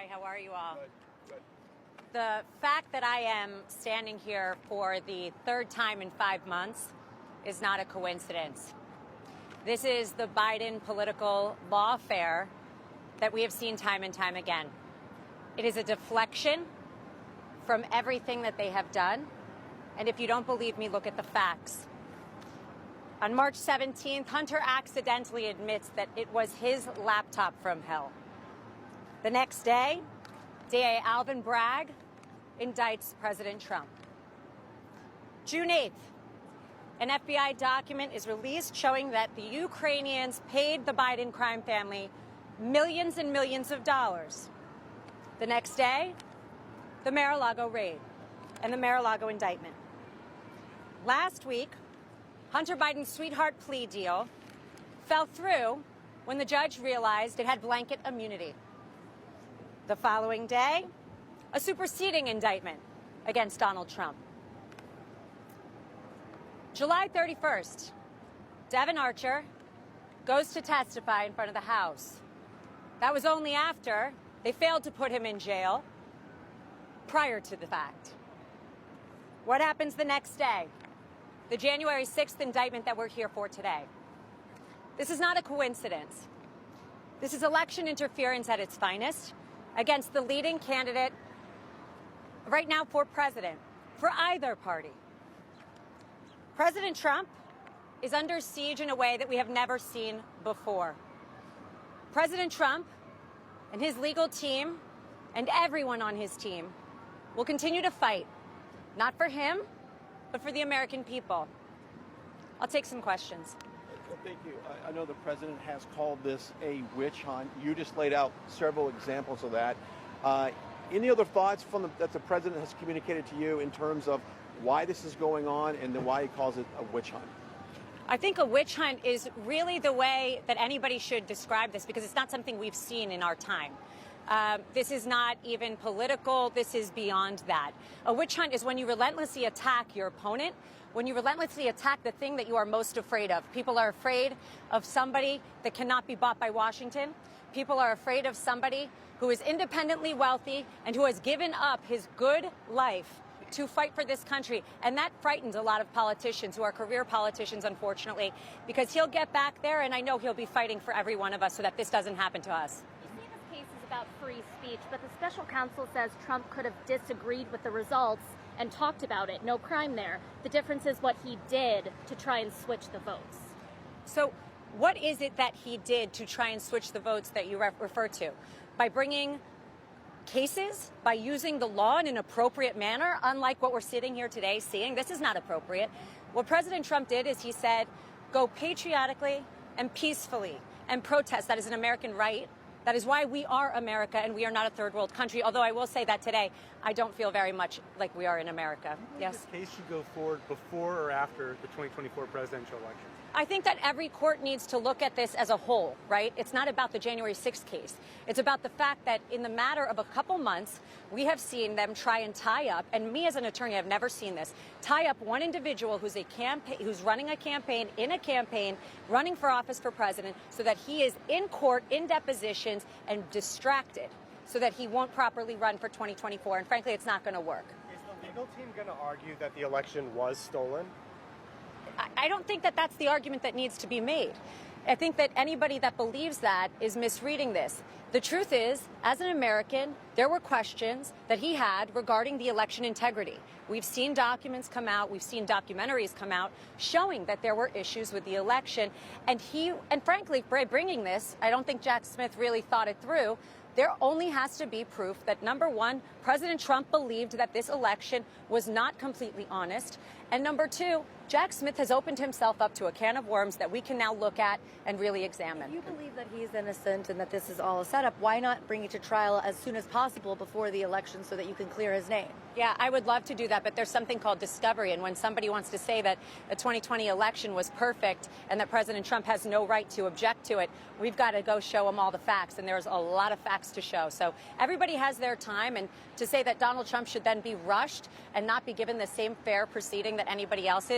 Hi, how are you all? Good. The fact that I am standing here for the third time in 5 months is not a coincidence. This is the Biden political lawfare that we have seen time and time again. It is a deflection from everything that they have done. And if you don't believe me, look at the facts. On March 17th, Hunter accidentally admits that it was his laptop from hell. The next day, DA Alvin Bragg indicts President Trump. June 8th, an FBI document is released showing that the Ukrainians paid the Biden crime family millions and millions of dollars. The next day, the Mar-a-Lago raid and the Mar-a-Lago indictment. Last week, Hunter Biden's sweetheart plea deal fell through when the judge realized it had blanket immunity. The following day, a superseding indictment against Donald Trump. July 31st, Devon Archer goes to testify in front of the House. That was only after they failed to put him in jail prior to the fact. What happens the next day? The January 6th indictment that we're here for today. This is not a coincidence. This is election interference at its finest against the leading candidate right now for president, for either party. President Trump is under siege in a way that we have never seen before. President Trump and his legal team and everyone on his team will continue to fight, not for him, but for the American people. I'll take some questions. Thank you. I know the president has called this a witch hunt. You just laid out several examples of that. Any other thoughts that the president has communicated to you in terms of why this is going on and then why he calls it a witch hunt? I think a witch hunt is really the way that anybody should describe this, because it's not something we've seen in our time. This is not even political. This is beyond that. A witch hunt is when you relentlessly attack your opponent, when you relentlessly attack the thing that you are most afraid of. People are afraid of somebody that cannot be bought by Washington. People are afraid of somebody who is independently wealthy and who has given up his good life to fight for this country. And that frightens a lot of politicians who are career politicians, unfortunately, because he'll get back there, and I know he'll be fighting for every one of us so that this doesn't happen to us. About free speech, but the special counsel says Trump could have disagreed with the results and talked about it. No crime there. The difference is what he did to try and switch the votes. So what is it that he did to try and switch the votes that you refer to? By bringing cases, by using the law in an appropriate manner, unlike what we're sitting here today seeing? This is not appropriate. What President Trump did is he said, go patriotically and peacefully and protest. That is an American right. That is why we are America and we are not a third world country, although I will say that today I don't feel very much like we are in America. Yes? This case should go forward before or after the 2024 presidential election? I think that every court needs to look at this as a whole, right? It's not about the January 6th case. It's about the fact that in the matter of a couple months, we have seen them try and tie up, and me as an attorney, I've never seen this, tie up one individual who's running a campaign, running for office for president, so that he is in court, in depositions, and distracted, so that he won't properly run for 2024. And frankly, it's not going to work. Is the legal team going to argue that the election was stolen? I don't think that that's the argument that needs to be made. I think that anybody that believes that is misreading this. The truth is, as an American, there were questions that he had regarding the election integrity. We've seen documents come out, we've seen documentaries come out showing that there were issues with the election. And frankly, by bringing this, I don't think Jack Smith really thought it through. There only has to be proof that, number one, President Trump believed that this election was not completely honest. And number two, Jack Smith has opened himself up to a can of worms that we can now look at and really examine. If you believe that he's innocent and that this is all a setup, why not bring it to trial as soon as possible before the election so that you can clear his name? Yeah, I would love to do that, but there's something called discovery. And when somebody wants to say that the 2020 election was perfect and that President Trump has no right to object to it, we've got to go show them all the facts. And there's a lot of facts to show. So everybody has their time. And to say that Donald Trump should then be rushed and not be given the same fair proceeding that anybody else is,